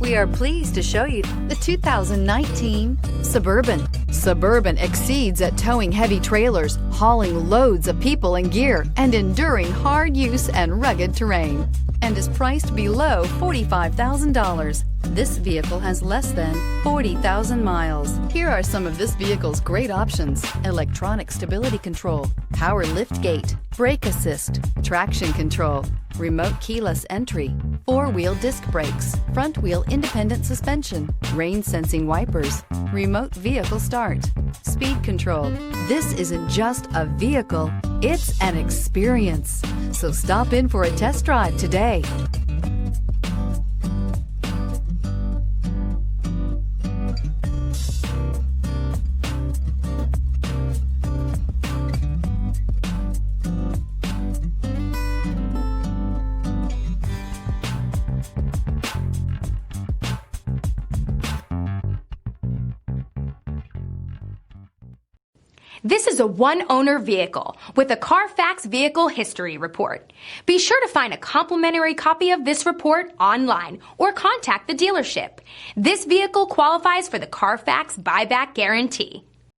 We are pleased to show you the 2019 Suburban. Suburban exceeds at towing heavy trailers, hauling loads of people and gear, and enduring hard use and rugged terrain, and is priced below $45,000. This vehicle has less than 40,000 miles. Here are some of this vehicle's great options: electronic stability control, power lift gate, brake assist, traction control, remote keyless entry, four-wheel disc brakes, front wheel independent suspension, rain sensing wipers, remote vehicle start, speed control. This isn't just a vehicle, it's an experience. So stop in for a test drive today. This is a one-owner vehicle with a Carfax Vehicle History Report. Be sure to find a complimentary copy of this report online or contact the dealership. This vehicle qualifies for the Carfax Buyback Guarantee.